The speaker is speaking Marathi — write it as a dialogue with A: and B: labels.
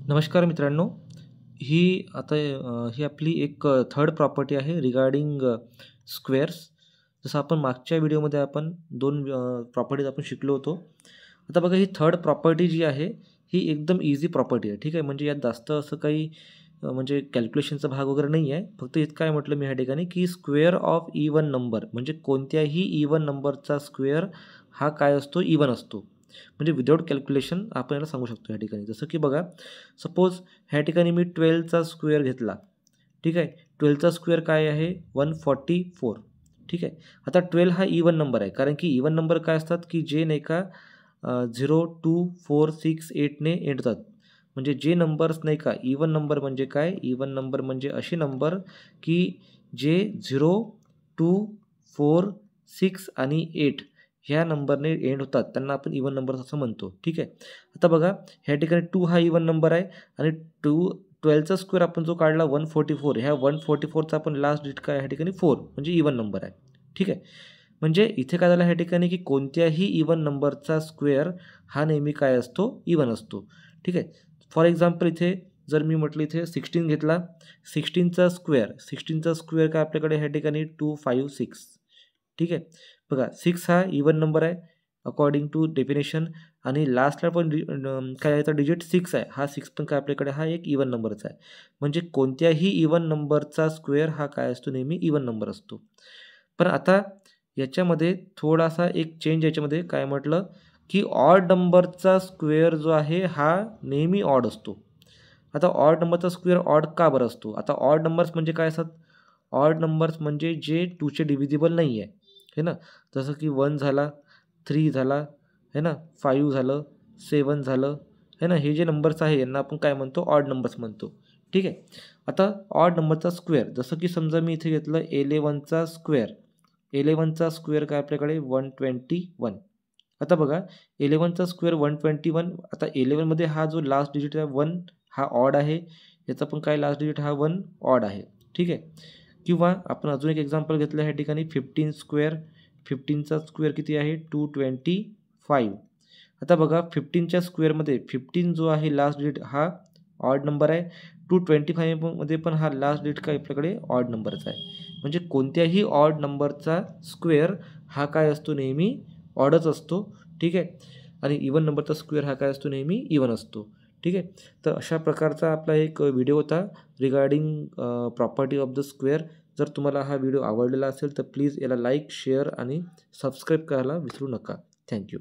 A: नमस्कार मित्रांनो. ही आपली एक थर्ड प्रॉपर्टी आहे रिगार्डिंग स्क्वेअर्स. जसं आपण मागच्या व्हिडिओमध्ये आपण 2 प्रॉपर्टीज आपण शिकलो होतो. आता बघा ही थर्ड प्रॉपर्टी जी आहे, ही एकदम ईझी प्रॉपर्टी आहे. ठीक आहे. म्हणजे यात जास्त असं काही म्हणजे कॅल्क्युलेशनचा भाग वगैरे नाही आहे. फक्त इतकं काय म्हटलं मी ह्या ठिकाणी, की स्क्वेअर ऑफ इव्हन नंबर म्हणजे कोणत्याही इव्हन नंबरचा स्क्वेअर हा काय असतो? इव्हन असतो. म्हणजे विदाऊट कॅल्क्युलेशन आपण याला सांगू शकतो या ठिकाणी. जसं की बघा, सपोज ह्या ठिकाणी मी 12चा स्क्वेअर घेतला. ठीक आहे. 12चा स्क्वेअर काय आहे? 144. ठीक आहे. आता 12 हा इव्हन नंबर आहे. कारण की इव्हन नंबर काय असतात, की जे नाही का 0, 2, 4, 6, 8 ने येतात. म्हणजे जे नंबर्स नाही का इव्हन नंबर म्हणजे काय? इव्हन नंबर म्हणजे असे नंबर की जे 0, 2, 4, 6 आणि 8 ह्या नंबरने एंड होतात. त्यांना आपण इव्हन नंबर्स असं म्हणतो. ठीक आहे. आता बघा ह्या ठिकाणी 2 हा इव्हन नंबर आहे आणि 12चा स्क्वेअर आपण जो काढला 144, ह्या 144चा आपण लास्ट डिजिट काय ह्या ठिकाणी 4 म्हणजे इव्हन नंबर आहे. ठीक आहे. म्हणजे इथे काय झालं ह्या ठिकाणी, की कोणत्याही इव्हन नंबरचा स्क्वेअर हा नेहमी काय असतो? इव्हन असतो. ठीक आहे. फॉर एक्झाम्पल इथे जर मी म्हटलं इथे 16 घेतला. 16चा स्क्वेअर काय आपल्याकडे ह्या ठिकाणी 256. ठीक आहे. बघा 6 हा इव्हन नंबर आहे अकॉर्डिंग टू डेफिनेशन आणि लास्टला पण काय आहे तर डिजिट 6 आहे. हा 6 पण काय आपल्याकडे हा एक इव्हन नंबरचा आहे. म्हणजे कोणत्याही इव्हन नंबरचा स्क्वेअर हा काय असतो? नेहमी इव्हन नंबर असतो. पण आता याच्यामध्ये थोडासा एक चेंज याच्यामध्ये काय म्हटलं, की ऑड नंबरचा स्क्वेअर जो आहे हा नेहमी ऑड असतो. आता ऑड नंबरचा स्क्वेअर ऑड का बरं असतो? आता ऑड नंबर्स म्हणजे काय असतात? ऑड नंबर्स म्हणजे जे 2चे डिव्हिजिबल नाही आहे. हे ना? जसं की 1 झाला, 3 झाला, है ना? 5 झालं, 7 झालं, है ना? हे जे नंबर्स आहे यांना आपण काय म्हणतो? ऑड नंबर्स म्हणतो. ठीक आहे. आता ऑड नंबरचा स्क्वेअर जसं की समजा मी इथे घेतलं 11चा स्क्वेअर. 11चा स्क्वेअर काय आपल्याकडे 121. आता बघा 11चा स्क्वेअर 121. आता 11मध्ये हा जो लास्ट डिजिट आहे 1 हा ऑड आहे. याचा पण काय लास्ट डिजिट हा 1 ऑड आहे. ठीक आहे. किंवा आपण अजून एक एक्झाम्पल घेतलं ह्या ठिकाणी 15 स्क्वेअर. 15चा स्क्वेअर किती आहे? 225. आता बघा 15च्या स्क्वेअरमध्ये 15 जो आहे लास्ट डिजिट हा ऑड नंबर आहे. 225 मध्ये पण हा लास्ट डिजिट काय आपल्याकडे ऑड नंबरचा आहे. म्हणजे कोणत्याही ऑड नंबरचा स्क्वेअर हा काय असतो? नेहमी ऑडच असतो. ठीक आहे. आणि इव्हन नंबरचा स्क्वेअर हा काय असतो? नेहमी इव्हन असतो. ठीक आहे. तर अशा प्रकारचा आपला एक व्हिडिओ होता regarding property of the square. जर तुम्हाला हा व्हिडिओ आवडलेला असेल तर प्लीज याला लाईक, शेअर आणि सबस्क्राईब करायला विसरू नका. थँक्यू.